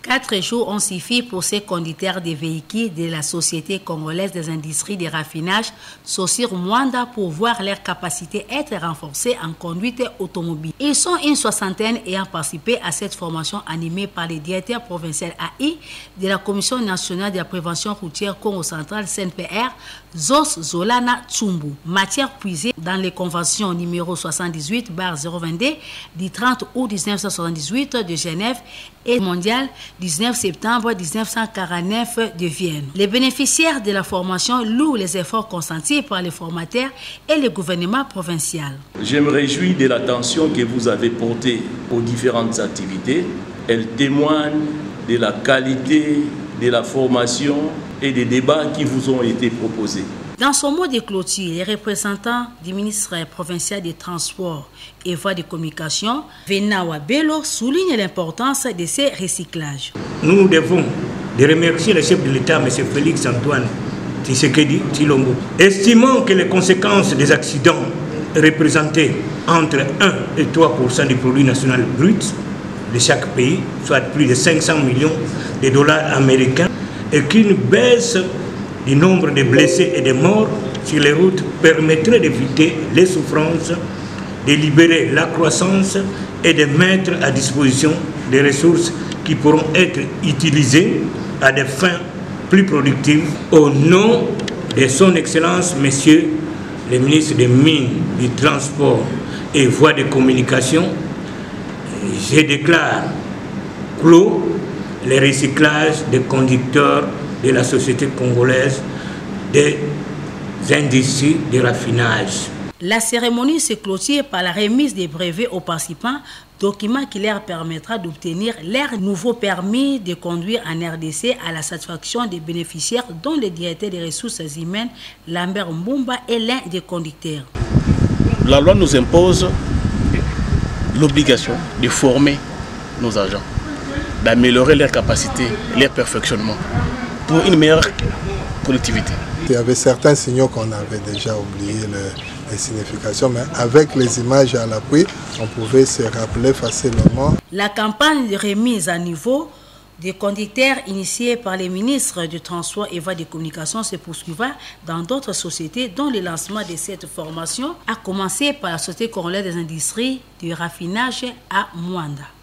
4 jours ont suffi pour ces conducteurs de véhicules de la Société congolaise des industries de raffinage, SOCIR Mwanda, pour voir leur capacité être renforcée en conduite automobile. Ils sont une soixantaine ayant participé à cette formation animée par le directeur provincial AI de la Commission nationale de la prévention routière Congo central CNPR, Zos Zolana Tsumbu. Matière puisée dans les conventions numéro 78/022 du 30 août 1978 de Genève et mondial 19 septembre 1949 de Vienne. Les bénéficiaires de la formation louent les efforts consentis par les formateurs et le gouvernement provincial. Je me réjouis de l'attention que vous avez portée aux différentes activités. Elle témoigne de la qualité de la formation et des débats qui vous ont été proposés. Dans son mot de clôture, les représentants du ministre provincial des Transports et Voies de Communication, Venawa Bello, soulignent l'importance de ces recyclages. Nous devons remercier le chef de l'État, M. Félix Antoine Tshisekedi Tshilombo, estimant que les conséquences des accidents représentaient entre 1 et 3% du produit national brut de chaque pays, soit plus de 500 millions de dollars américains, et qu'une baisse du nombre de blessés et de morts sur les routes permettrait d'éviter les souffrances, de libérer la croissance et de mettre à disposition des ressources qui pourront être utilisées à des fins plus productives. Au nom de son Excellence, Monsieur le ministre des Mines, du Transport et Voies de Communication, je déclare clos le recyclage des conducteurs de la Société congolaise des industries de raffinage. La cérémonie se clôture par la remise des brevets aux participants, document qui leur permettra d'obtenir leur nouveau permis de conduire en RDC à la satisfaction des bénéficiaires, dont le directeur des ressources humaines, Lambert Mbumba, est l'un des conducteurs. La loi nous impose l'obligation de former nos agents, d'améliorer leurs capacités, leur perfectionnement pour une meilleure productivité. Il y avait certains signaux qu'on avait déjà oublié les significations, mais avec les images à l'appui, on pouvait se rappeler facilement. La campagne de remise à niveau des conducteurs initiée par les ministres du Transport et Voies de Communication se poursuivra dans d'autres sociétés, dont le lancement de cette formation a commencé par la Société congolaise des industries du raffinage à Mwanda.